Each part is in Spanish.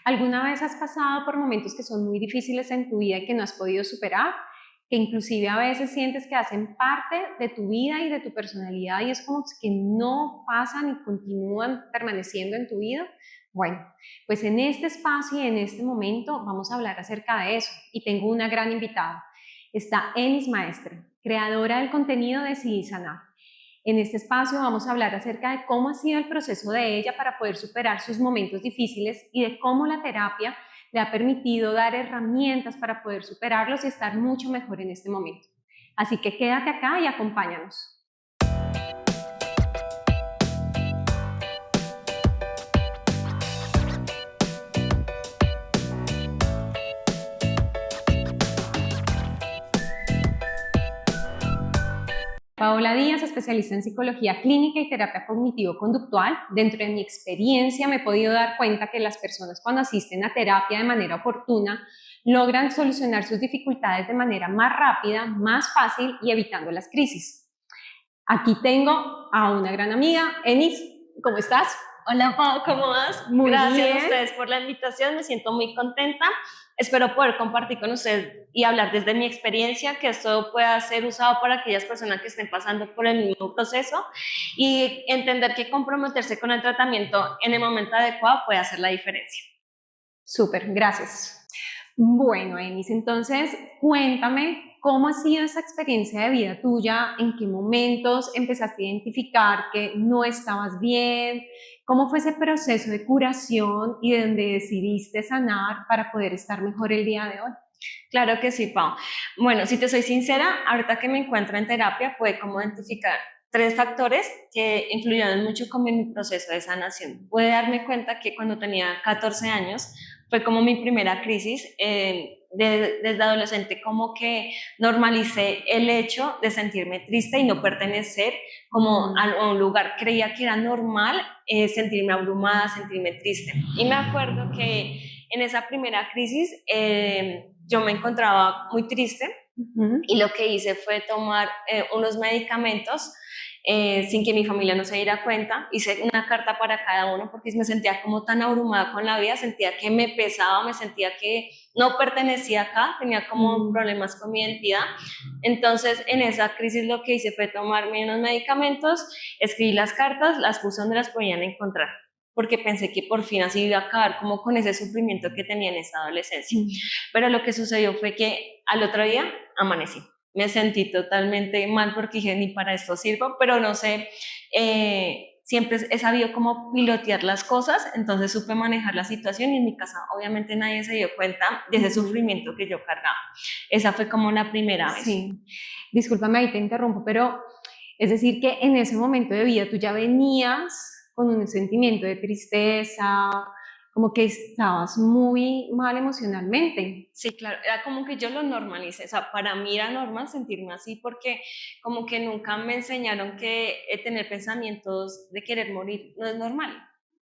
¿Alguna vez has pasado por momentos que son muy difíciles en tu vida y que no has podido superar? Que inclusive a veces sientes que hacen parte de tu vida y de tu personalidad y es como que no pasan y continúan permaneciendo en tu vida. Bueno, pues en este espacio y en este momento vamos a hablar acerca de eso y tengo una gran invitada. Está Enis Maestre, creadora del contenido de Decidí Sanar. En este espacio vamos a hablar acerca de cómo ha sido el proceso de ella para poder superar sus momentos difíciles y de cómo la terapia le ha permitido dar herramientas para poder superarlos y estar mucho mejor en este momento. Así que quédate acá y acompáñanos. Paola Díaz, especialista en psicología clínica y terapia cognitivo-conductual. Dentro de mi experiencia me he podido dar cuenta que las personas cuando asisten a terapia de manera oportuna logran solucionar sus dificultades de manera más rápida, más fácil y evitando las crisis. Aquí tengo a una gran amiga, Enis, ¿cómo estás? Hola Pau, ¿cómo vas? Muy Gracias a bien. ustedes por la invitación, me siento muy contenta. Espero poder compartir con ustedes y hablar desde mi experiencia, que esto pueda ser usado para aquellas personas que estén pasando por el mismo proceso y entender que comprometerse con el tratamiento en el momento adecuado puede hacer la diferencia. Súper, gracias. Bueno, Enis, entonces cuéntame cómo ha sido esa experiencia de vida tuya, en qué momentos empezaste a identificar que no estabas bien, cómo fue ese proceso de curación y de donde decidiste sanar para poder estar mejor el día de hoy. Claro que sí, Pau. Bueno, si te soy sincera, ahorita que me encuentro en terapia, pude como identificar tres factores que influyeron mucho como en mi proceso de sanación. Pude darme cuenta que cuando tenía 14 años fue como mi primera crisis. Desde adolescente como que normalicé el hecho de sentirme triste y no pertenecer como a un lugar. Creía que era normal sentirme abrumada, sentirme triste. Y me acuerdo que en esa primera crisis yo me encontraba muy triste y lo que hice fue tomar unos medicamentos sin que mi familia no se diera cuenta. Hice una carta para cada uno porque me sentía como tan abrumada con la vida, sentía que me pesaba, me sentía que no pertenecía acá, tenía como problemas con mi identidad. Entonces en esa crisis lo que hice fue tomarme unos medicamentos, escribí las cartas, las puse donde las podían encontrar, porque pensé que por fin así iba a acabar como con ese sufrimiento que tenía en esa adolescencia. Pero lo que sucedió fue que al otro día amanecí. Me sentí totalmente mal porque dije, ni para esto sirvo, pero no sé, siempre he sabido cómo pilotear las cosas, entonces supe manejar la situación y en mi casa obviamente nadie se dio cuenta de ese sufrimiento que yo cargaba. Esa fue como la primera vez. Sí, discúlpame ahí te interrumpo, pero es decir que en ese momento de vida tú ya venías con un sentimiento de tristeza, como que estabas muy mal emocionalmente. Sí, claro, era como que yo lo normalicé, o sea, para mí era normal sentirme así porque como que nunca me enseñaron que tener pensamientos de querer morir no es normal.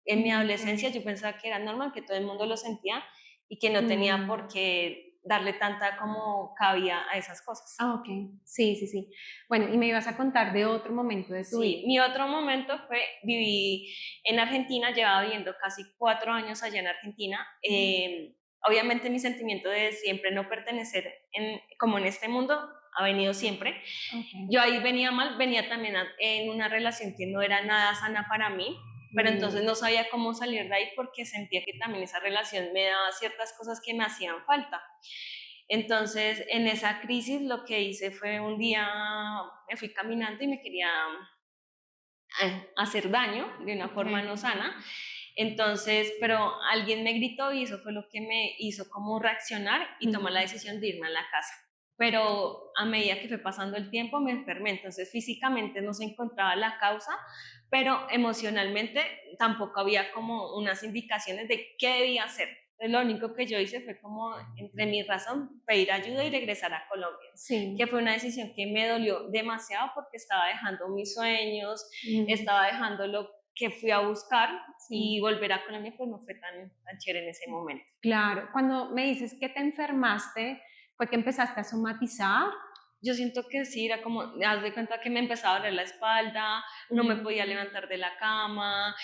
En mi adolescencia yo pensaba que era normal, que todo el mundo lo sentía y que no tenía por qué darle tanta como cabida a esas cosas. Ah, ok, sí, sí, sí. Bueno, y me ibas a contar de otro momento de tu vida. Sí, mi otro momento fue, viví en Argentina, llevaba viviendo casi 4 años allá en Argentina. Obviamente mi sentimiento de siempre no pertenecer como en este mundo ha venido siempre. Okay. Yo ahí venía mal, venía también en una relación que no era nada sana para mí, pero entonces no sabía cómo salir de ahí porque sentía que también esa relación me daba ciertas cosas que me hacían falta. Entonces, en esa crisis lo que hice fue un día me fui caminando y me quería hacer daño de una forma no sana. Entonces, pero alguien me gritó y eso fue lo que me hizo como reaccionar y tomar la decisión de irme a la casa. Pero a medida que fue pasando el tiempo me enfermé, entonces físicamente no se encontraba la causa, pero emocionalmente tampoco había como unas indicaciones de qué debía hacer. Entonces, lo único que yo hice fue como, entre mi razón, pedir ayuda y regresar a Colombia, Sí. que fue una decisión que me dolió demasiado porque estaba dejando mis sueños, estaba dejando lo que fui a buscar y volver a Colombia pues no fue tan chévere en ese momento. Claro, cuando me dices que te enfermaste, ¿fue que empezaste a somatizar? Yo siento que sí, era como, haz de cuenta que me empezaba a doler la espalda, no me podía levantar de la cama,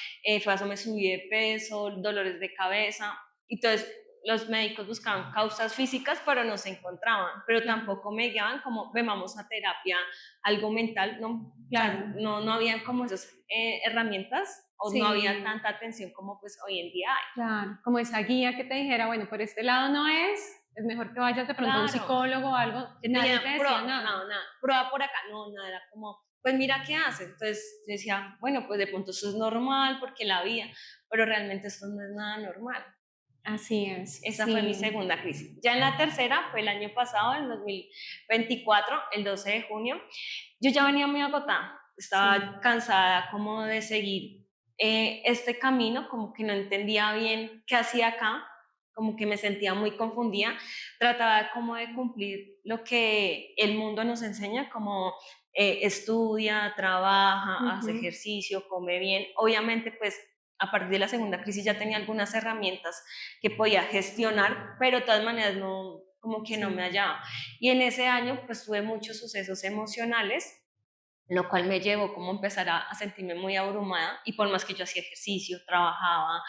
fue eso, me subí de peso, dolores de cabeza, Entonces, los médicos buscaban causas físicas, pero no se encontraban, pero tampoco me guiaban como, ven, vamos a terapia, algo mental, no, o sea, Claro, no habían como esas herramientas o no había sí, tanta atención como pues hoy en día hay. claro, como esa guía que te dijera, bueno, por este lado no es mejor que vayas de pronto a un Claro, psicólogo o algo, que te nadie digan, te decía prueba, nada. no, nada, prueba por acá, no, nada, era como, pues mira qué haces. Entonces yo decía, bueno, pues de pronto eso es normal porque la vida, pero realmente esto no es nada normal. Así es, Esa fue mi sí, segunda crisis. Ya en la tercera, fue el año pasado, en 2024, el 12 de junio, yo ya venía muy agotada, sí, estaba cansada como de seguir este camino, como que no entendía bien qué hacía acá, como que me sentía muy confundida, trataba como de cumplir lo que el mundo nos enseña, como estudia, trabaja, hace ujú, ejercicio, come bien, obviamente pues a partir de la segunda crisis ya tenía algunas herramientas que podía gestionar, pero de todas maneras no, como que no me sí, hallaba. Y en ese año pues tuve muchos sucesos emocionales, lo cual me llevó como a empezar a sentirme muy abrumada y por más que yo hacía ejercicio, trabajaba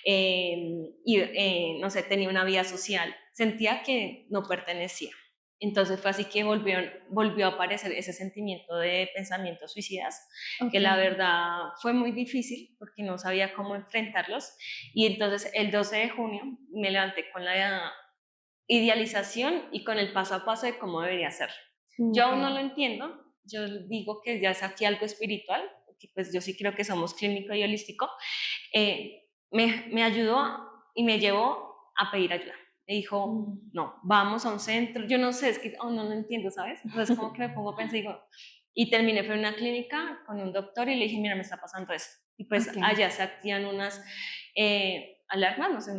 y no sé, tenía una vida social, sentía que no pertenecía. Entonces fue así que volvió a aparecer ese sentimiento de pensamientos suicidas, que la okey, verdad fue muy difícil porque no sabía cómo enfrentarlos. Y entonces el 12 de junio me levanté con la idealización y con el paso a paso de cómo debería ser. Yo aún no okey, lo entiendo, yo digo que ya es aquí algo espiritual, porque pues yo sí creo que somos clínico y holístico, me ayudó y me llevó a pedir ayuda. Me dijo, mm. no, vamos a un centro, yo no sé, es que aún no lo entiendo, ¿sabes? Entonces como que me pongo a pensar y digo, y terminé fue en una clínica con un doctor y le dije, mira, me está pasando esto. Y pues Okey, allá se activan unas alarmas, no sé,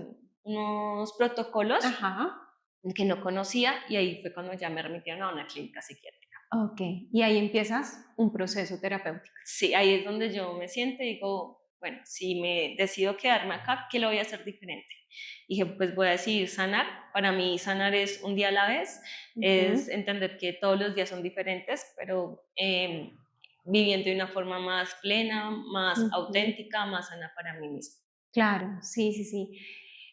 unos protocolos ajá, que no conocía y ahí fue cuando ya me remitieron a una clínica psiquiátrica. okey, y ahí empiezas un proceso terapéutico. Sí, ahí es donde yo me siento y digo, bueno, si me decido quedarme acá, ¿qué lo voy a hacer diferente? Dije, pues voy a decidir sanar. Para mí sanar es un día a la vez, es Ujú, entender que todos los días son diferentes, pero viviendo de una forma más plena, más ujú. auténtica, más sana para mí misma. Claro, sí, sí, sí.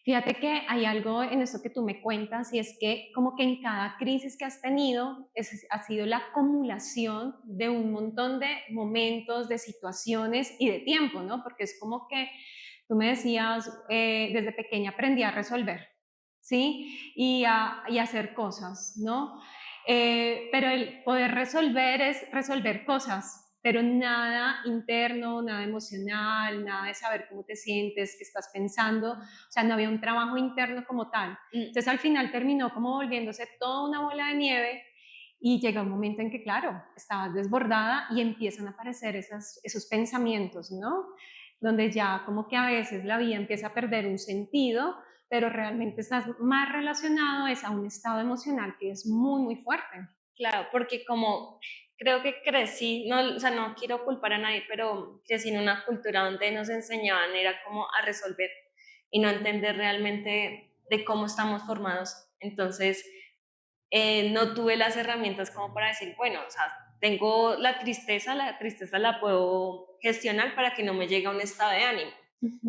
Fíjate que hay algo en esto que tú me cuentas y es que como que en cada crisis que has tenido ha sido la acumulación de un montón de momentos, de situaciones y de tiempo, ¿no? Porque es como que tú me decías, desde pequeña aprendí a resolver, ¿sí? Y a hacer cosas, ¿no? Pero el poder resolver es resolver cosas, pero nada interno, nada emocional, nada de saber cómo te sientes, qué estás pensando, o sea, no había un trabajo interno como tal. Mm, Entonces al final terminó como volviéndose toda una bola de nieve y llega un momento en que, claro, estabas desbordada y empiezan a aparecer esos pensamientos, ¿no? Donde ya como que a veces la vida empieza a perder un sentido, pero realmente estás más relacionado es a un estado emocional que es muy, muy fuerte. claro, porque como creo que crecí, no, o sea, no quiero culpar a nadie, pero crecí en una cultura donde nos enseñaban era como a resolver y no entender realmente de cómo estamos formados. Entonces, no tuve las herramientas como para decir, bueno, o sea, tengo la tristeza la puedo gestionar para que no me llegue a un estado de ánimo.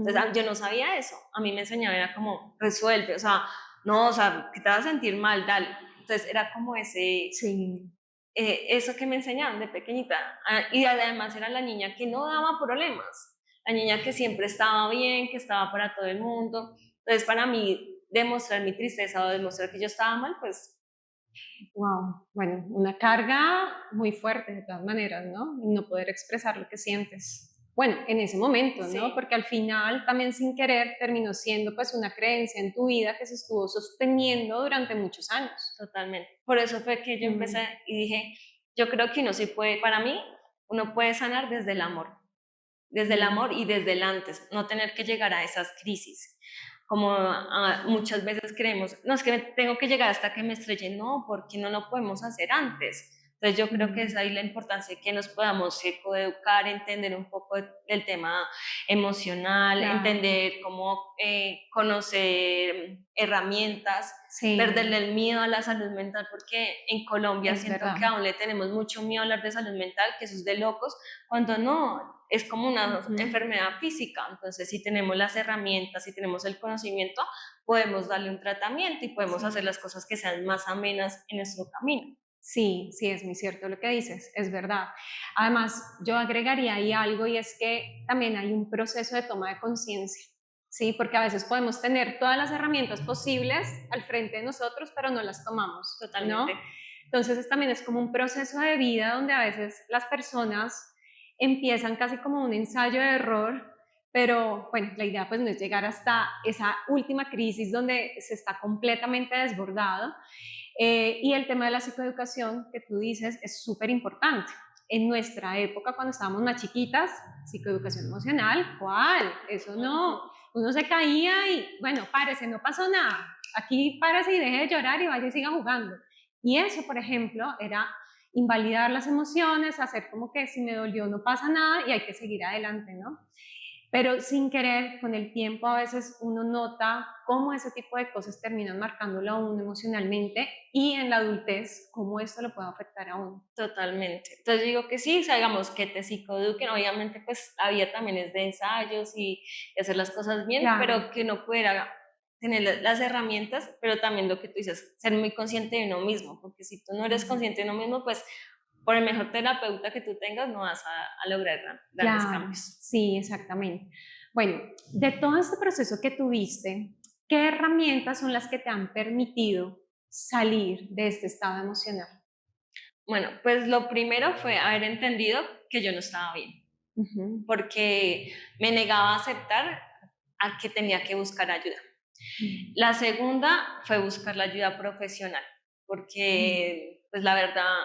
Entonces, Ujú. yo no sabía eso. A mí me enseñaba, era como, resuelve, o sea, no, o sea, que te vas a sentir mal, dale. Entonces, era como Sí, eso que me enseñaban de pequeñita. Y además era la niña que no daba problemas, la niña que siempre estaba bien, que estaba para todo el mundo. Entonces, para mí, demostrar mi tristeza o demostrar que yo estaba mal, pues wow. Bueno, una carga muy fuerte de todas maneras, ¿no? No poder expresar lo que sientes. Bueno, en ese momento, ¿no? sí, Porque al final, también sin querer, terminó siendo pues una creencia en tu vida que se estuvo sosteniendo durante muchos años. totalmente. Por eso fue que yo Mm, empecé y dije, yo creo que uno sí puede, para mí, uno puede sanar desde el amor mm, y desde el antes, no tener que llegar a esas crisis. Como muchas veces creemos, no es que tengo que llegar hasta que me estrelle, no, porque no lo podemos hacer antes. Entonces yo creo que es ahí la importancia de que nos podamos coeducar, entender un poco del tema emocional, Claro, entender cómo conocer herramientas, perderle sí, el miedo a la salud mental, porque en Colombia es siento verdad. que aún le tenemos mucho miedo a hablar de salud mental, que eso es de locos, cuando no, es como una Ujú. enfermedad física. Entonces, si tenemos las herramientas, si tenemos el conocimiento, podemos darle un tratamiento y podemos hacer Sí. las cosas que sean más amenas en nuestro camino. Sí, sí, es muy cierto lo que dices, es verdad. Además, yo agregaría ahí algo y es que también hay un proceso de toma de conciencia, ¿sí? Porque a veces podemos tener todas las herramientas posibles al frente de nosotros, pero no las tomamos, ¿no? Totalmente. Entonces también es como un proceso de vida donde a veces las personas empiezan casi como un ensayo de error, pero bueno, la idea pues no es llegar hasta esa última crisis donde se está completamente desbordado, y el tema de la psicoeducación que tú dices es súper importante. En nuestra época, cuando estábamos más chiquitas, psicoeducación emocional, ¿cuál? Eso no. Uno se caía y, bueno, párese, no pasó nada. Aquí párese y deje de llorar y vaya y siga jugando. Y eso, por ejemplo, era invalidar las emociones, hacer como que si me dolió no pasa nada y hay que seguir adelante, ¿no? Pero sin querer, con el tiempo a veces uno nota cómo ese tipo de cosas terminan marcándolo a uno emocionalmente y en la adultez cómo esto lo puede afectar a uno. Totalmente. Entonces digo que sí, o sea, digamos que te psicoeduquen, obviamente pues la vida también es de ensayos y hacer las cosas bien, Claro, pero que uno pudiera tener las herramientas, pero también lo que tú dices, ser muy consciente de uno mismo, porque si tú no eres ujú, consciente de uno mismo, pues por el mejor terapeuta que tú tengas, no vas a lograr grandes claro, cambios. sí, exactamente. Bueno, de todo este proceso que tuviste, ¿qué herramientas son las que te han permitido salir de este estado emocional? Bueno, pues lo primero fue haber entendido que yo no estaba bien, Ujú, porque me negaba a aceptar a que tenía que buscar ayuda. mm, La segunda fue buscar la ayuda profesional, mm, porque pues la verdad,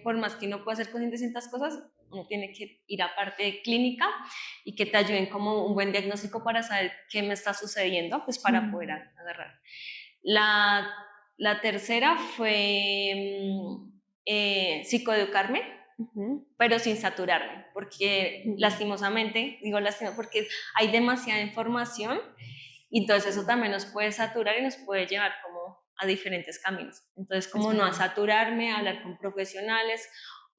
por más que uno pueda hacer consciente de ciertas cosas, uno tiene que ir a parte de clínica y que te ayuden como un buen diagnóstico para saber qué me está sucediendo, pues para poder mm, agarrar. La, la tercera fue psicoeducarme, ujú, pero sin saturarme, porque mm, lastimosamente, digo lástima, porque hay demasiada información y entonces eso también nos puede saturar y nos puede llevar como a diferentes caminos. Entonces, es como no a verdad. saturarme, a hablar con profesionales.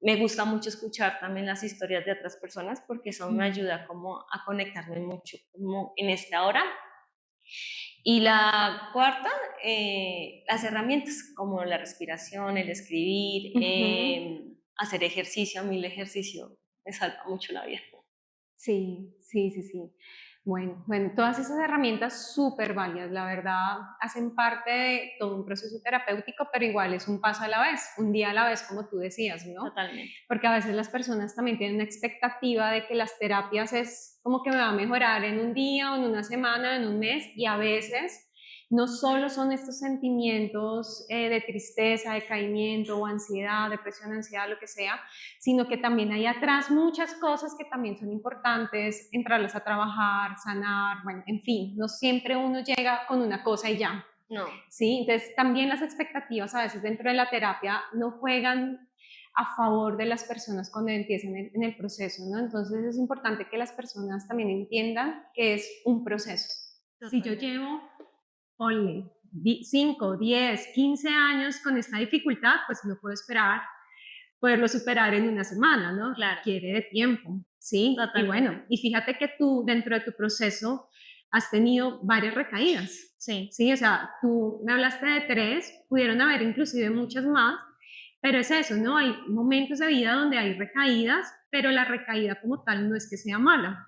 Me gusta mucho escuchar también las historias de otras personas porque eso me Mm. ayuda como a conectarme mucho como en esta hora. Y la cuarta, las herramientas como la respiración, el escribir, Ujú. hacer ejercicio. A mí el ejercicio me salva mucho la vida. Sí, sí, sí, sí. Bueno, todas esas herramientas súper válidas, la verdad, hacen parte de todo un proceso terapéutico, pero igual es un paso a la vez, un día a la vez, como tú decías, ¿no? Totalmente. Porque a veces las personas también tienen una expectativa de que las terapias es como que me va a mejorar en un día o en una semana, en un mes, y a veces no solo son estos sentimientos de tristeza, decaimiento o ansiedad, depresión, ansiedad, lo que sea, sino que también hay atrás muchas cosas que también son importantes, entrarlas a trabajar, sanar, bueno, en fin, no siempre uno llega con una cosa y ya, No, ¿sí? Entonces también las expectativas a veces dentro de la terapia no juegan a favor de las personas cuando empiezan en el proceso, ¿no? Entonces es importante que las personas también entiendan que es un proceso. Si yo totalmente. llevo, ponle, 5, 10, 15 años con esta dificultad, pues no puedo esperar poderlo superar en una semana, ¿no? Claro, Requiere de tiempo, ¿sí? Y bueno, totalmente. y fíjate que tú dentro de tu proceso has tenido varias recaídas, Sí, ¿sí? O sea, tú me hablaste de 3, pudieron haber inclusive muchas más, pero es eso, ¿no? Hay momentos de vida donde hay recaídas, pero la recaída como tal no es que sea mala.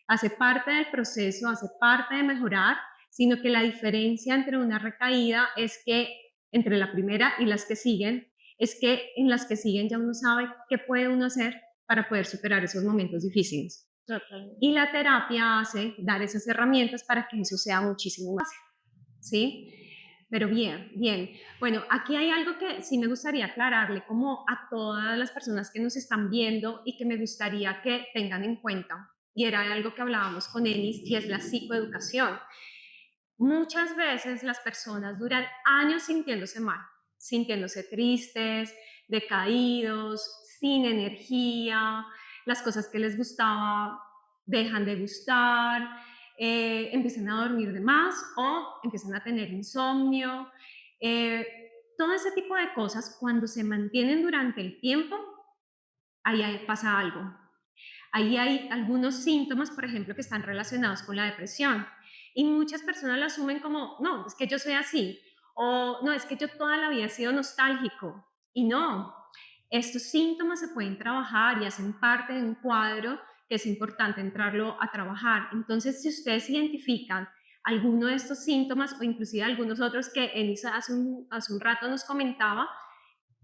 Hace parte del proceso, hace parte de mejorar, sino que la diferencia entre una recaída es que entre la primera y las que siguen, es que en las que siguen ya uno sabe qué puede uno hacer para poder superar esos momentos difíciles. totalmente. Y la terapia hace dar esas herramientas para que eso sea muchísimo más, ¿sí? Pero bien, bien. Bueno, aquí hay algo que sí me gustaría aclararle como a todas las personas que nos están viendo y que me gustaría que tengan en cuenta. Y era algo que hablábamos con Elis y es la psicoeducación. Muchas veces las personas duran años sintiéndose mal, sintiéndose tristes, decaídos, sin energía, las cosas que les gustaba dejan de gustar, empiezan a dormir de más o empiezan a tener insomnio. eh, Todo ese tipo de cosas, cuando se mantienen durante el tiempo, pasa algo. Ahí hay algunos síntomas, por ejemplo, que están relacionados con la depresión. Y muchas personas lo asumen como, no, es que yo soy así. O no, es que yo toda la vida he sido nostálgico. Y no, estos síntomas se pueden trabajar y hacen parte de un cuadro que es importante entrarlo a trabajar. Entonces, si ustedes identifican alguno de estos síntomas o inclusive algunos otros que Elisa hace un rato nos comentaba,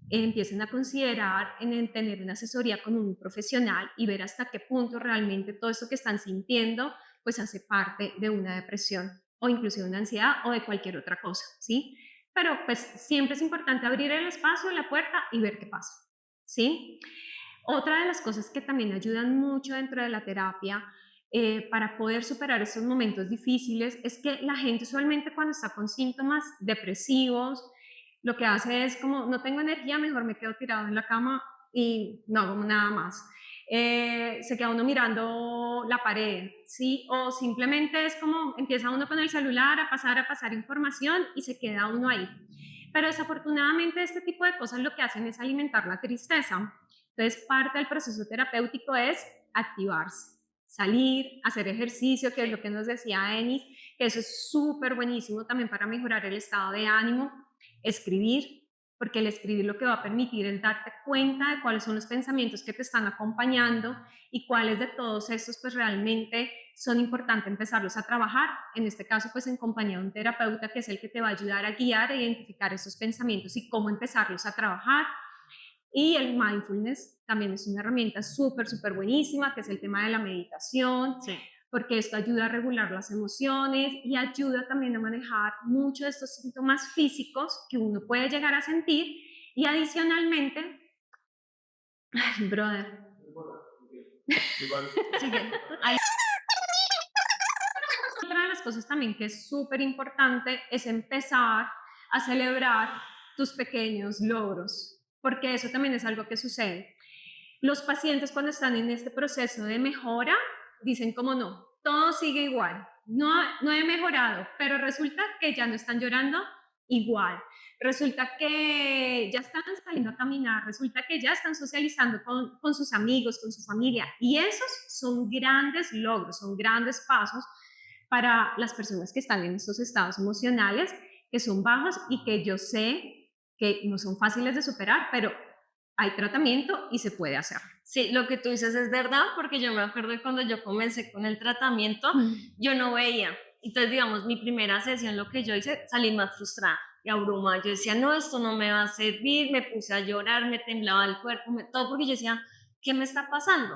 empiecen a considerar en tener una asesoría con un profesional y ver hasta qué punto realmente todo esto que están sintiendo pues hace parte de una depresión o inclusive una ansiedad o de cualquier otra cosa, ¿sí? Pero pues siempre es importante abrir el espacio, la puerta y ver qué pasa, ¿sí? Otra de las cosas que también ayudan mucho dentro de la terapia para poder superar estos momentos difíciles es que la gente usualmente cuando está con síntomas depresivos, lo que hace es como, no tengo energía, mejor me quedo tirado en la cama y no hago nada más. Se queda uno mirando la pared, ¿sí? O simplemente es como, empieza uno con el celular a pasar información y se queda uno ahí. Pero desafortunadamente este tipo de cosas lo que hacen es alimentar la tristeza. Entonces, parte del proceso terapéutico es activarse, salir, hacer ejercicio, que es lo que nos decía Enis, que eso es súper buenísimo también para mejorar el estado de ánimo, escribir, porque el escribir lo que va a permitir es darte cuenta de cuáles son los pensamientos que te están acompañando y cuáles de todos estos pues realmente son importantes empezarlos a trabajar, en este caso pues en compañía de un terapeuta que es el que te va a ayudar a guiar, a identificar esos pensamientos y cómo empezarlos a trabajar. Y el mindfulness también es una herramienta súper, súper buenísima, que es el tema de la meditación, Sí. porque esto ayuda a regular las emociones y ayuda también a manejar muchos de estos síntomas físicos que uno puede llegar a sentir. Y adicionalmente, ay, brother, sigue. Otra de las cosas también que es súper importante es empezar a celebrar tus pequeños logros, porque eso también es algo que sucede. Los pacientes cuando están en este proceso de mejora dicen como no, todo sigue igual, no he mejorado, pero resulta que ya no están llorando igual, resulta que ya están saliendo a caminar, resulta que ya están socializando con sus amigos, con su familia, y esos son grandes logros, son grandes pasos para las personas que están en estos estados emocionales que son bajos y que yo sé que no son fáciles de superar, pero hay tratamiento y se puede hacer. Sí, lo que tú dices es verdad, porque yo me acuerdo de cuando yo comencé con el tratamiento, yo no veía. Entonces, digamos, mi primera sesión, lo que yo hice, salí más frustrada y abrumada. Yo decía, no, esto no me va a servir, me puse a llorar, me temblaba el cuerpo, todo porque yo decía, ¿qué me está pasando?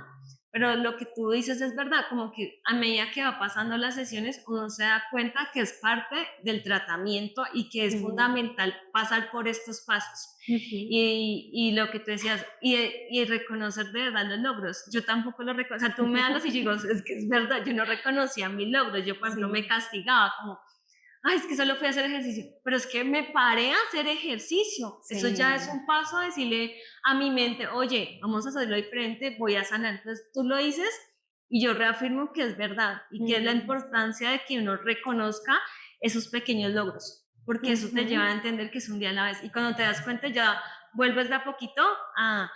Pero lo que tú dices es verdad, como que a medida que va pasando las sesiones, uno se da cuenta que es parte del tratamiento y que es fundamental pasar por estos pasos. Y lo que tú decías, y reconocer de verdad los logros. Yo tampoco lo reconozco, o sea, tú me hablas y digo, es que es verdad, yo no reconocía mis logros. Yo, por ejemplo, me castigaba como, ay, es que solo fui a hacer ejercicio, pero es que me paré a hacer ejercicio. Eso ya es un paso a decirle a mi mente, oye, vamos a hacerlo diferente, voy a sanar. Entonces tú lo dices y yo reafirmo que es verdad y que es la importancia de que uno reconozca esos pequeños logros, porque eso te lleva a entender que es un día a la vez. Y cuando te das cuenta ya vuelves de a poquito a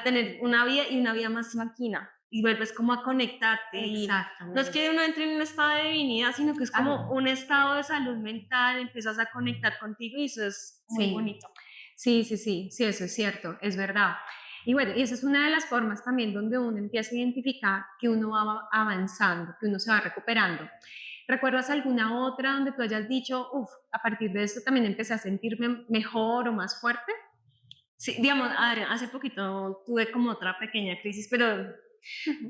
tener una vida y una vida más tranquila y vuelves como a conectarte. Y no es que uno entre en un estado de divinidad, sino que es como un estado de salud mental, empiezas a conectar contigo y eso es muy bonito. Sí, sí, sí, sí, eso es cierto, es verdad. Y bueno, y esa es una de las formas también donde uno empieza a identificar que uno va avanzando, que uno se va recuperando. ¿Recuerdas alguna otra donde tú hayas dicho, uff, a partir de esto también empecé a sentirme mejor o más fuerte? Sí, digamos, hace poquito tuve como otra pequeña crisis, pero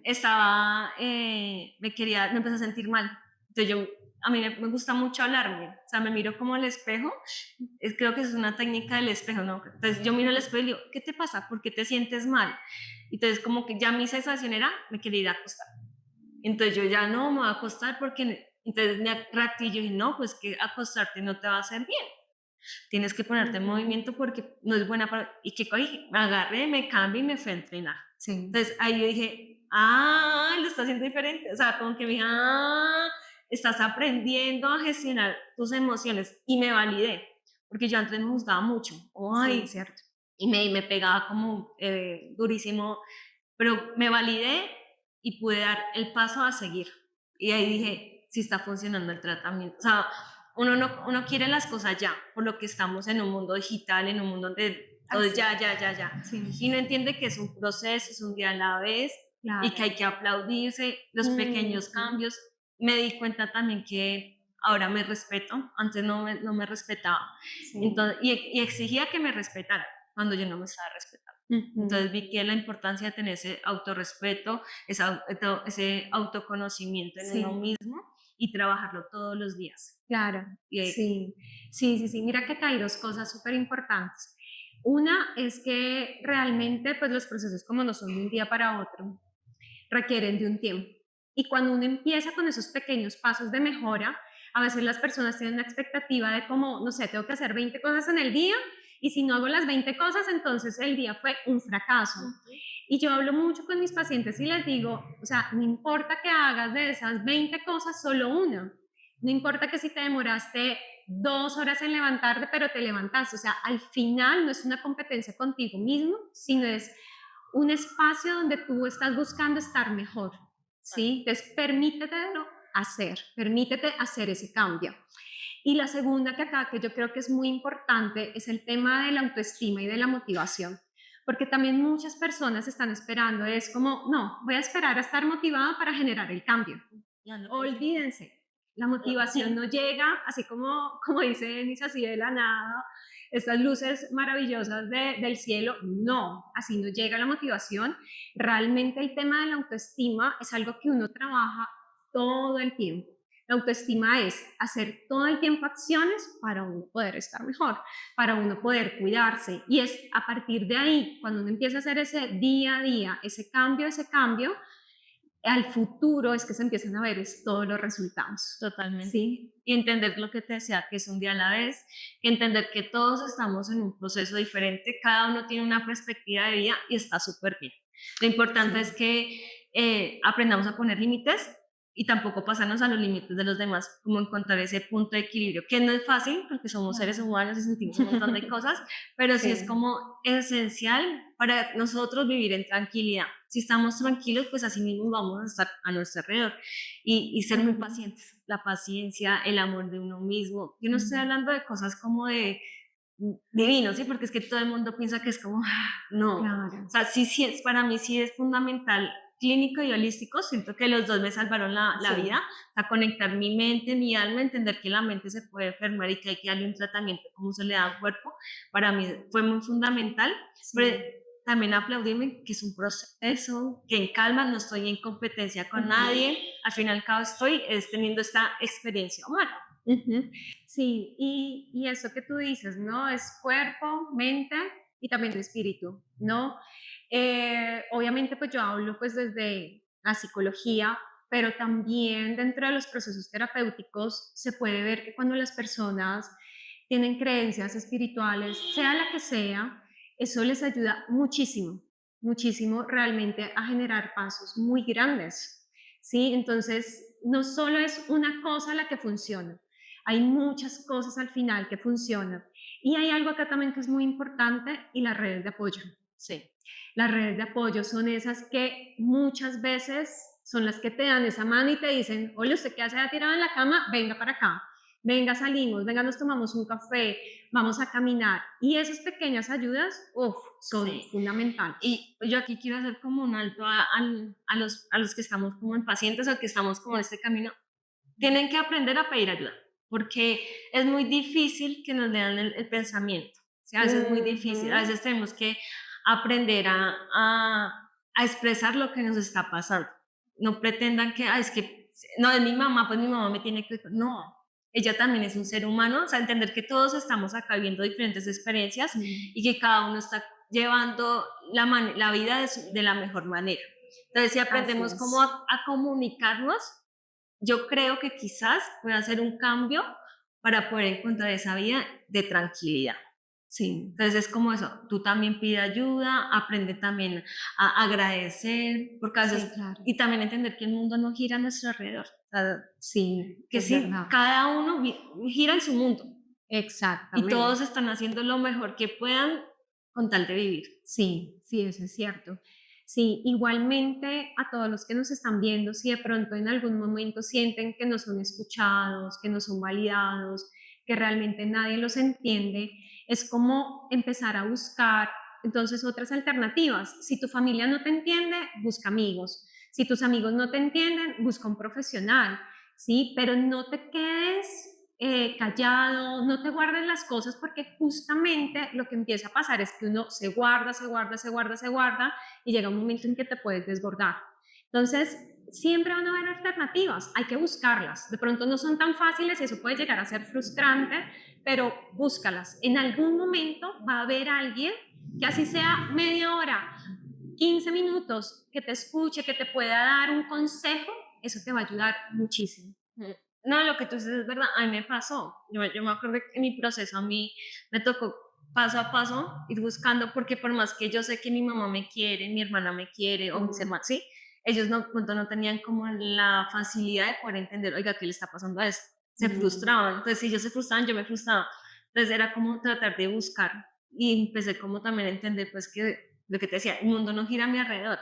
estaba, me empecé a sentir mal. Entonces a mí me gusta mucho hablarme, o sea, me miro como al espejo, creo que es una técnica del espejo, ¿no? Entonces yo miro al espejo y digo, ¿qué te pasa? ¿Por qué te sientes mal? Entonces como que ya mi sensación era, me quería ir a acostar. Entonces yo ya no me voy a acostar porque, entonces me reactivo y dije, no, pues que acostarte no te va a hacer bien. tienes que ponerte en movimiento porque no es buena para... Y que cogí, me agarré, me cambié y me fui a entrenar. Sí. Entonces ahí yo dije, lo está haciendo diferente. O sea, como que me dije, estás aprendiendo a gestionar tus emociones. Y me validé, porque yo antes me juzgaba mucho. Sí, cierto. Y me pegaba como durísimo, pero me validé y pude dar el paso a seguir. Y ahí dije, sí está funcionando el tratamiento. O sea, uno quiere las cosas ya, por lo que estamos en un mundo digital, en un mundo donde todo es ya, ya, ya, ya. Sí. Y no entiende que es un proceso, es un día a la vez, Claro. y que hay que aplaudirse los pequeños cambios. Me di cuenta también que ahora me respeto, antes no me respetaba. Sí. Entonces, y exigía que me respetara cuando yo no me estaba respetando. Entonces vi que la importancia de tener ese autorrespeto, ese autoconocimiento en uno mismo y trabajarlo todos los días. Claro, sí. Mira que acá hay dos cosas súper importantes. Una es que realmente pues los procesos como no son de un día para otro, requieren de un tiempo. Y cuando uno empieza con esos pequeños pasos de mejora, a veces las personas tienen una expectativa de como, no sé, tengo que hacer 20 cosas en el día y si no hago las 20 cosas, entonces el día fue un fracaso. Y yo hablo mucho con mis pacientes y les digo, o sea, no importa que hagas de esas 20 cosas solo una. No importa que si te demoraste 2 horas en levantarte, pero te levantaste. O sea, al final no es una competencia contigo mismo, sino es un espacio donde tú estás buscando estar mejor, ¿sí? Entonces, permítete hacer ese cambio. Y la segunda que acá, que yo creo que es muy importante, es el tema de la autoestima y de la motivación. Porque también muchas personas están esperando, es como, no, voy a esperar a estar motivada para generar el cambio. Olvídense, la motivación no llega, así como dice Denis, así de la nada, estas luces maravillosas del cielo, no, así no llega la motivación. Realmente el tema de la autoestima es algo que uno trabaja todo el tiempo. La autoestima es hacer todo el tiempo acciones para uno poder estar mejor, para uno poder cuidarse. Y es a partir de ahí, cuando uno empieza a hacer ese día a día, ese cambio, al futuro es que se empiezan a ver todos los resultados. Totalmente. ¿Sí? Y entender lo que te decía, que es un día a la vez, y entender que todos estamos en un proceso diferente, cada uno tiene una perspectiva de vida y está súper bien. Lo importante es que aprendamos a poner límites y tampoco pasarnos a los límites de los demás, como encontrar ese punto de equilibrio, que no es fácil porque somos seres humanos y sentimos un montón de cosas, pero sí es como esencial para nosotros vivir en tranquilidad. Si estamos tranquilos, pues así mismo vamos a estar a nuestro alrededor y ser muy pacientes. La paciencia, el amor de uno mismo. Yo no estoy hablando de cosas como de divino, ¿sí? Porque es que todo el mundo piensa que es como, no. Claro. O sea, sí es, para mí sí es fundamental clínico y holístico, siento que los dos me salvaron la vida, o sea, conectar mi mente, mi alma, entender que la mente se puede enfermar y que hay que darle un tratamiento como se le da al cuerpo, para mí fue muy fundamental, pero también aplaudirme que es un proceso, que en calma, no estoy en competencia con nadie, al fin y al cabo estoy teniendo esta experiencia humana. Sí, y eso que tú dices, ¿no? Es cuerpo, mente y también espíritu, ¿no? Obviamente pues yo hablo pues desde la psicología, pero también dentro de los procesos terapéuticos se puede ver que cuando las personas tienen creencias espirituales, sea la que sea, eso les ayuda muchísimo, muchísimo realmente a generar pasos muy grandes, ¿sí? Entonces, no solo es una cosa la que funciona, hay muchas cosas al final que funcionan. Y hay algo acá también que es muy importante y las redes de apoyo. Sí. Las redes de apoyo son esas que muchas veces son las que te dan esa mano y te dicen, oye, ¿usted qué hace tirado en la cama? Venga para acá, venga, salimos, venga, nos tomamos un café, vamos a caminar. Y esas pequeñas ayudas, son fundamentales. Y yo aquí quiero hacer como un alto a los que estamos como en pacientes o que estamos como en este camino. Tienen que aprender a pedir ayuda, porque es muy difícil que nos lean el pensamiento. O sea, a veces es muy difícil, a veces tenemos que aprender a expresar lo que nos está pasando. No pretendan que, es que, no, es mi mamá, pues mi mamá me tiene que... No, ella también es un ser humano, o sea, entender que todos estamos acá viviendo diferentes experiencias y que cada uno está llevando la vida de la mejor manera. Entonces, si aprendemos cómo a comunicarnos, yo creo que quizás pueda hacer un cambio para poder encontrar esa vida de tranquilidad. Sí, entonces es como eso, tú también pide ayuda, aprende también a agradecer, porque a Sí, veces, claro. y también entender que el mundo no gira a nuestro alrededor, o sea, Sí, que es sí, verdad. cada uno gira en su mundo y todos Exactamente. están haciendo lo mejor que puedan con tal de vivir. Sí, sí, eso es cierto. Sí, igualmente a todos los que nos están viendo, si de pronto en algún momento sienten que no son escuchados, que no son validados, que realmente nadie los entiende, es como empezar a buscar entonces otras alternativas. Si tu familia no te entiende, busca amigos. Si tus amigos no te entienden, busca un profesional, ¿sí? Pero no te quedes callado, no te guardes las cosas porque justamente lo que empieza a pasar es que uno se guarda, se guarda, se guarda, se guarda y llega un momento en que te puedes desbordar. Entonces, siempre van a haber alternativas, hay que buscarlas. De pronto no son tan fáciles y eso puede llegar a ser frustrante, pero búscalas. En algún momento va a haber alguien que así sea media hora, 15 minutos, que te escuche, que te pueda dar un consejo, eso te va a ayudar muchísimo. Mm. No, lo que tú dices es verdad, a mí me pasó. Yo me acuerdo que en mi proceso a mí me tocó paso a paso ir buscando, porque por más que yo sé que mi mamá me quiere, mi hermana me quiere, o mis hermanos, sí, ellos no, pronto no tenían como la facilidad de poder entender, oiga, ¿qué le está pasando a esto? Se Mm. frustraban. Entonces, si ellos se frustraban, yo me frustraba. Entonces, era como tratar de buscar. Y empecé como también a entender, pues, que lo que te decía, el mundo no gira a mi alrededor.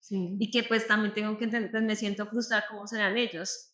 Y Sí. que pues también tengo que entender, pues me siento frustrada, ¿cómo serán ellos?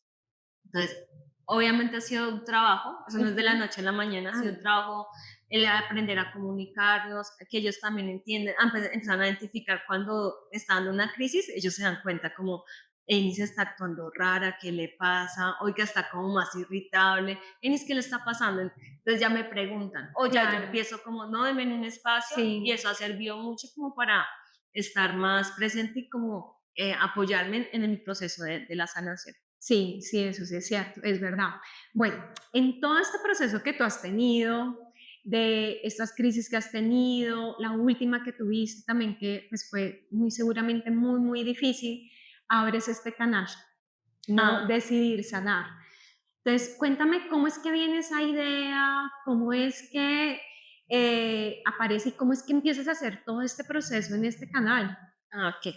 Entonces, obviamente ha sido un trabajo, eso no es de la Ujú. noche a la mañana, ha Ah, sido un trabajo el aprender a comunicarnos, que ellos también entienden, empiezan a identificar cuando está dando una crisis, ellos se dan cuenta como, Enis está actuando rara, ¿qué le pasa? Oiga, está como más irritable, Enis, ¿qué le está pasando? Entonces ya me preguntan, o ya yo claro, empiezo como, no, denme un espacio, y sí. eso ha servido mucho como para estar más presente y como apoyarme en mi proceso de la sanación. Sí, sí, eso sí es cierto, es verdad. Bueno, en todo este proceso que tú has tenido, de estas crisis que has tenido, la última que tuviste también, que pues fue muy seguramente muy, muy difícil, abres este canal, ¿no? Ah, Decidir sanar. Entonces, cuéntame cómo es que viene esa idea, cómo es que aparece y cómo es que empiezas a hacer todo este proceso en este canal. Ok.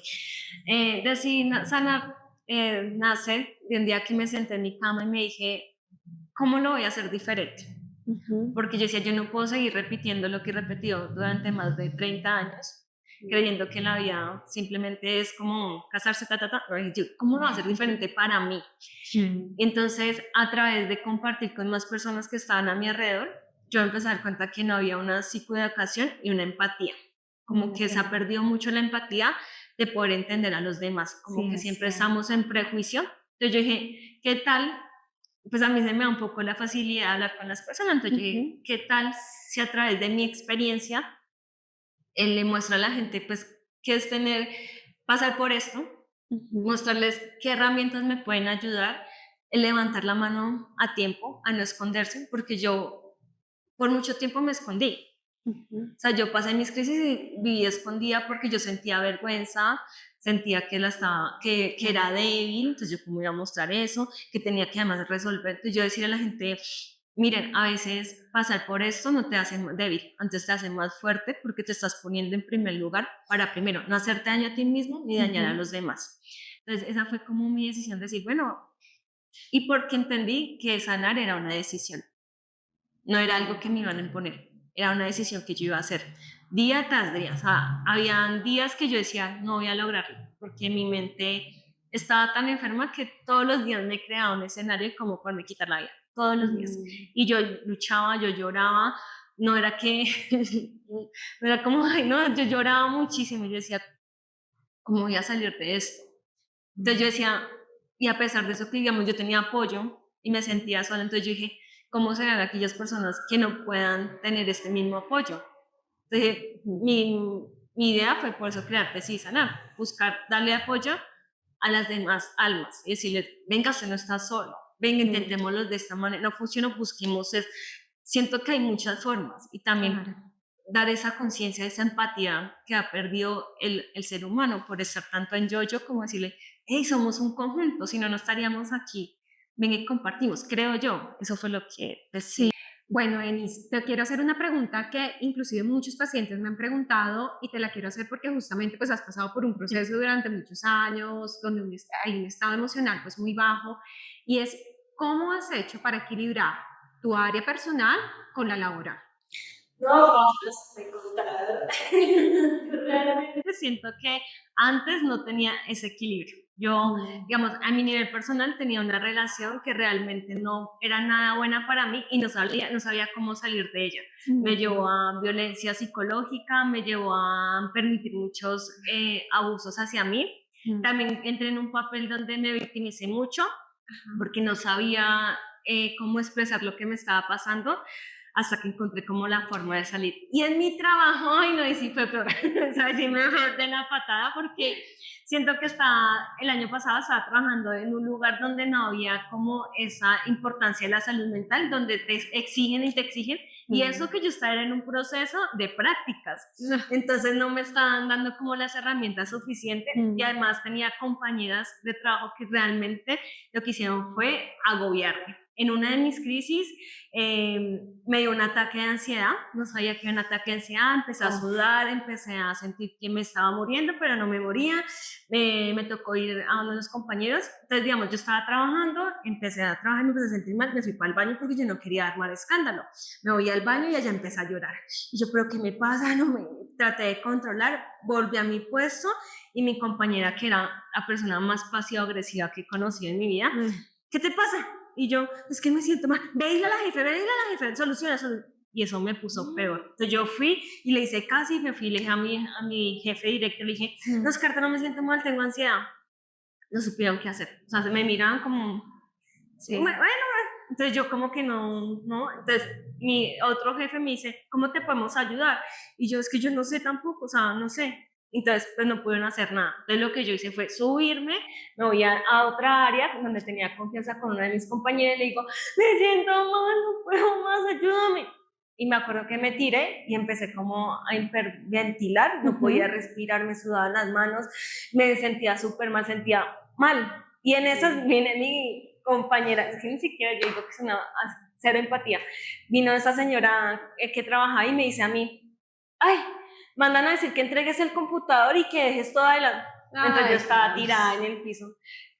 Decidí sanar, nace de un día que me senté en mi cama y me dije, ¿cómo lo voy a hacer diferente? Ujú. Porque yo decía, yo no puedo seguir repitiendo lo que he repetido durante más de 30 años, creyendo que la vida simplemente es como casarse, ta, ta, ta. Ay, ¿cómo lo voy a hacer diferente para mí? Mm. Entonces, a través de compartir con más personas que estaban a mi alrededor, yo empecé a dar cuenta que no había una psicoeducación y una empatía. Como que Ok. se ha perdido mucho la empatía de poder entender a los demás, como Sí, que es siempre cierto. estamos en prejuicio. Entonces yo dije, ¿qué tal? Pues a mí se me da un poco la facilidad de hablar con las personas, entonces yo Ujú, dije, ¿qué tal si a través de mi experiencia le muestro a la gente pues qué es pasar por esto, ujú. mostrarles qué herramientas me pueden ayudar, el levantar la mano a tiempo, a no esconderse, porque yo por mucho tiempo me escondí. Ujú. O sea, yo pasé mis crisis y viví escondida porque yo sentía vergüenza, sentía que Claro. era débil, entonces yo cómo iba a mostrar eso, que tenía que además resolver. Entonces yo decía a la gente, miren, a veces pasar por esto no te hace más débil, antes te hace más fuerte porque te estás poniendo en primer lugar para primero no hacerte daño a ti mismo ni dañar a Ujú. los demás. Entonces esa fue como mi decisión de decir, bueno, y porque entendí que sanar era una decisión, no era algo que me iban a imponer, era una decisión que yo iba a hacer día tras día. O sea, habían días que yo decía, no voy a lograrlo, porque mi mente estaba tan enferma que todos los días me creaba un escenario como por me quitar la vida, todos los días. Mm. Y yo luchaba, yo lloraba, no era que, no era como, ay, no, yo lloraba muchísimo. Y yo decía, ¿cómo voy a salir de esto? Entonces yo decía, y a pesar de eso que digamos yo tenía apoyo y me sentía sola, entonces yo dije, ¿cómo serán aquellas personas que no puedan tener este mismo apoyo? Entonces Ujú. mi idea fue por eso crear Tesis y Sanar, buscar darle apoyo a las demás almas y decirles, venga, usted no está solo, venga, Mm. intentémoslo de esta manera, no funciona, busquemos, siento que hay muchas formas y también Claro. dar esa conciencia, esa empatía que ha perdido el ser humano por estar tanto en yo-yo como decirle, hey, somos un conjunto, si no, no estaríamos aquí venga y compartimos, creo yo. Eso fue lo que Sí. decidí. Bueno, Enis, te quiero hacer una pregunta que inclusive muchos pacientes me han preguntado y te la quiero hacer porque justamente pues has pasado por un proceso durante muchos años donde hay un estado emocional pues muy bajo y es ¿cómo has hecho para equilibrar tu área personal con la laboral? No, no sé contar, la verdad. Realmente siento que antes no tenía ese equilibrio. Yo, digamos, a mi nivel personal tenía una relación que realmente no era nada buena para mí y no sabía cómo salir de ella. Me llevó a violencia psicológica, me llevó a permitir muchos abusos hacia mí. También entré en un papel donde me victimicé mucho porque no sabía cómo expresar lo que me estaba pasando hasta que encontré como la forma de salir. Y en mi trabajo, ay no, y sí fue peor, o sea, sí me fue de la patada porque siento que el año pasado estaba trabajando en un lugar donde no había como esa importancia de la salud mental, donde te exigen y te exigen, y eso que yo estaba en un proceso de prácticas, entonces no me estaban dando como las herramientas suficientes y además tenía compañeras de trabajo que realmente lo que hicieron fue agobiarme. En una de mis crisis me dio un ataque de ansiedad, no sabía que era un ataque de ansiedad, empecé a sudar, empecé a sentir que me estaba muriendo, pero no me moría, me tocó ir a uno de los compañeros, entonces digamos, yo estaba trabajando, empecé a trabajar, me empecé a sentir mal, me fui para el baño porque yo no quería armar escándalo, me voy al baño y allá empecé a llorar, y yo, pero ¿qué me pasa? No me traté de controlar, volví a mi puesto y mi compañera, que era la persona más pasivo-agresiva que he conocido en mi vida, ¿qué te pasa? Y yo, es que me siento mal, ve a ir a la jefe, soluciona. Y eso me puso peor. Entonces yo fui y le hice casi, me fui y le dije a mi jefe directo, le dije, no, Carta, no me siento mal, tengo ansiedad. No supieron qué hacer. O sea, se me miraban como, sí. Bueno, entonces yo como que no. Entonces mi otro jefe me dice, ¿cómo te podemos ayudar? Y yo, es que yo no sé tampoco, o sea, no sé. Entonces, pues no pudieron hacer nada. Entonces lo que yo hice fue subirme, me voy a otra área donde tenía confianza con una de mis compañeras y le digo, me siento mal, no puedo más, ayúdame. Y me acuerdo que me tiré y empecé como a hiperventilar, no podía respirar, me sudaban las manos, me sentía súper mal, sentía mal. Y en esas viene mi compañera, es que ni siquiera yo digo que es una cero empatía, vino esa señora que trabaja y me dice a mí, ay, mandan a decir que entregues el computador y que dejes todo adelante. Entonces yo estaba tirada en el piso.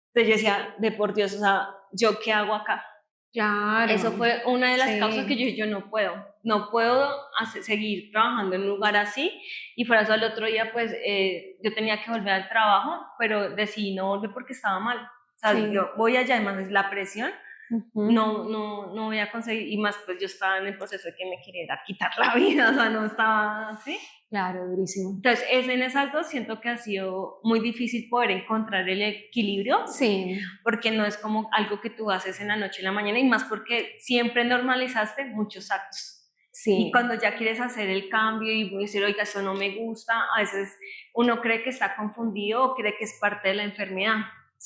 Entonces yo decía, de por Dios, o sea, ¿yo qué hago acá? Claro. Eso fue una de las causas que yo no puedo seguir trabajando en un lugar así, y por eso al otro día pues yo tenía que volver al trabajo, pero decidí no volver porque estaba mal, o sea, yo voy allá, además es la presión, no voy a conseguir, y más pues yo estaba en el proceso de que me quería quitar la vida, o sea, no estaba así. Claro, durísimo. Entonces, en esas dos siento que ha sido muy difícil poder encontrar el equilibrio, porque no es como algo que tú haces en la noche y en la mañana, y más porque siempre normalizaste muchos actos. Y cuando ya quieres hacer el cambio y decir, oiga, eso no me gusta, a veces uno cree que está confundido o cree que es parte de la enfermedad.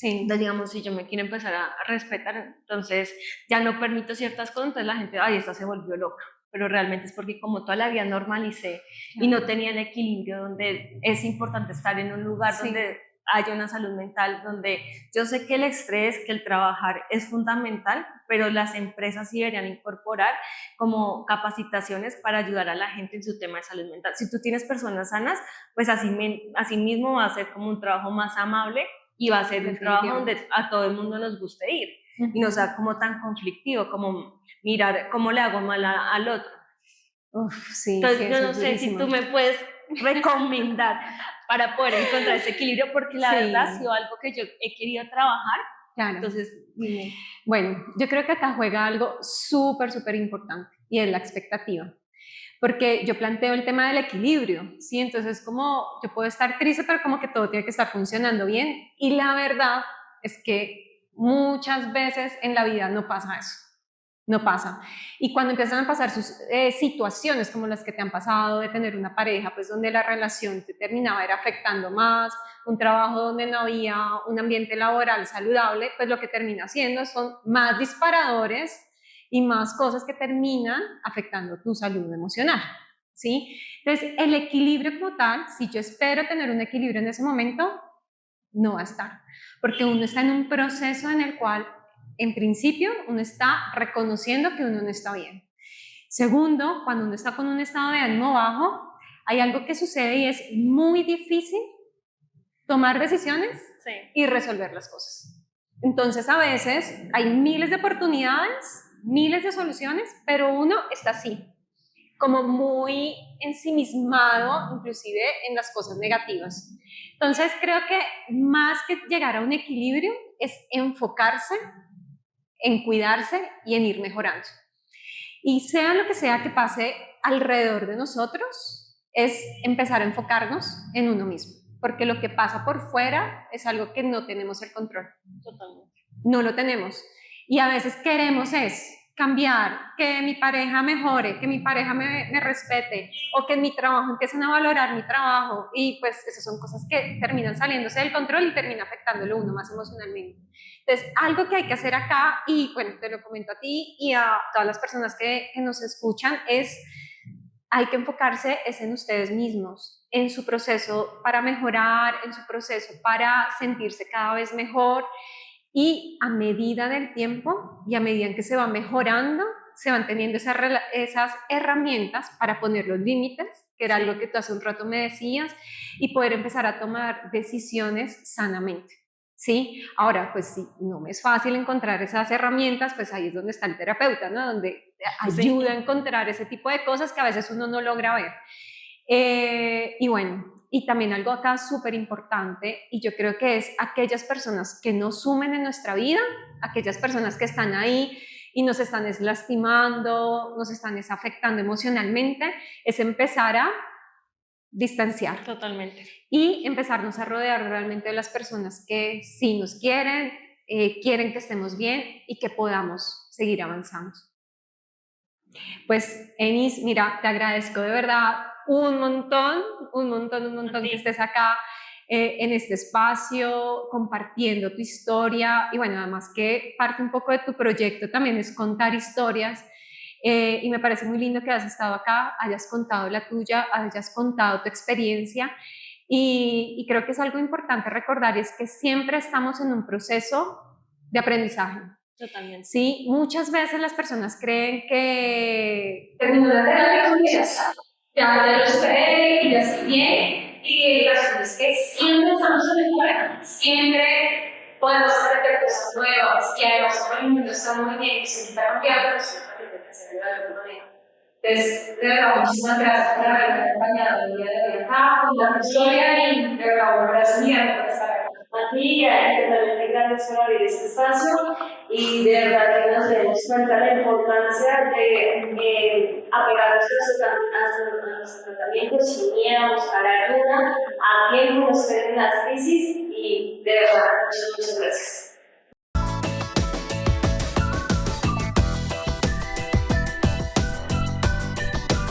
Entonces, digamos, si yo me quiero empezar a respetar, entonces ya no permito ciertas cosas, entonces la gente, ay, esta se volvió loca. Pero realmente es porque como toda la vida normalicé y no tenía el equilibrio donde es importante estar en un lugar donde haya una salud mental, donde yo sé que el estrés, que el trabajar es fundamental, pero las empresas sí deberían incorporar como capacitaciones para ayudar a la gente en su tema de salud mental. Si tú tienes personas sanas, pues así mismo va a ser como un trabajo más amable y va a ser un trabajo donde a todo el mundo nos guste ir y no sea como tan conflictivo, como mirar cómo le hago mal al otro. Entonces yo no sé si tú me puedes recomendar para poder encontrar ese equilibrio, porque la verdad ha sido algo que yo he querido trabajar. Claro. Entonces, bueno, yo creo que acá juega algo súper importante y es la expectativa. Porque yo planteo el tema del equilibrio, ¿sí? Entonces como yo puedo estar triste, pero como que todo tiene que estar funcionando bien. Y la verdad es que muchas veces en la vida no pasa eso. No pasa. Y cuando empiezan a pasar sus situaciones como las que te han pasado de tener una pareja, pues donde la relación te terminaba era afectando más, un trabajo donde no había un ambiente laboral saludable, pues lo que termina haciendo son más disparadores y más cosas que terminan afectando tu salud emocional, ¿sí? Entonces, el equilibrio como tal, si yo espero tener un equilibrio en ese momento, no va a estar, porque uno está en un proceso en el cual en principio, uno está reconociendo que uno no está bien. Segundo, cuando uno está con un estado de ánimo bajo, hay algo que sucede y es muy difícil tomar decisiones y resolver las cosas. Entonces, a veces hay miles de oportunidades, miles de soluciones, pero uno está así, como muy ensimismado, inclusive en las cosas negativas. Entonces, creo que más que llegar a un equilibrio es enfocarse en cuidarse y en ir mejorando. Y sea lo que sea que pase alrededor de nosotros, es empezar a enfocarnos en uno mismo, porque lo que pasa por fuera es algo que no tenemos el control. Totalmente. No lo tenemos. Y a veces queremos es cambiar, que mi pareja mejore, que mi pareja me respete, o que en mi trabajo empiecen a valorar mi trabajo, y pues esas son cosas que terminan saliéndose del control y termina afectándolo uno más emocionalmente. Entonces, algo que hay que hacer acá, y bueno, te lo comento a ti y a todas las personas que nos escuchan, es hay que enfocarse es en ustedes mismos, en su proceso para mejorar, en su proceso para sentirse cada vez mejor, y a medida del tiempo y a medida en que se va mejorando, se van teniendo esas herramientas para poner los límites, que era algo que tú hace un rato me decías, y poder empezar a tomar decisiones sanamente. ¿Sí? Ahora, pues si no me es fácil encontrar esas herramientas, pues ahí es donde está el terapeuta, ¿no? Donde ayuda a encontrar ese tipo de cosas que a veces uno no logra ver. Y bueno, y también algo acá súper importante, y yo creo que es aquellas personas que nos sumen en nuestra vida, aquellas personas que están ahí y nos están lastimando, nos están afectando emocionalmente, es empezar a distanciar. Totalmente. Y empezarnos a rodear realmente de las personas que sí nos quieren, quieren que estemos bien y que podamos seguir avanzando. Pues, Enis, mira, te agradezco de verdad un montón que estés acá en este espacio, compartiendo tu historia, y bueno, además que parte un poco de tu proyecto también es contar historias, y me parece muy lindo que hayas estado acá, hayas contado la tuya, hayas contado tu experiencia, y creo que es algo importante recordar, es que siempre estamos en un proceso de aprendizaje. Totalmente. Sí, muchas veces las personas creen que terminó la terapia con ya lo superé y ya estoy bien, y la verdad es que siempre estamos en el siempre podemos aprender cosas nuevas, que además el mundo está muy bien, que se está cambiando, pero siempre hay que hacerlo de alguna manera. Entonces, de verdad, muchísimas gracias por haberme acompañado el día de hoy acá con la historia, y de verdad, un abrazo gigante por estar acá. A ti y a totalmente gracias por abrir este espacio, y de verdad que nos demos cuenta de la importancia de apegar a nuestros tratamientos sin miedo, a buscar ayuda, a tiempo, no esperen las crisis, y de verdad, muchas gracias.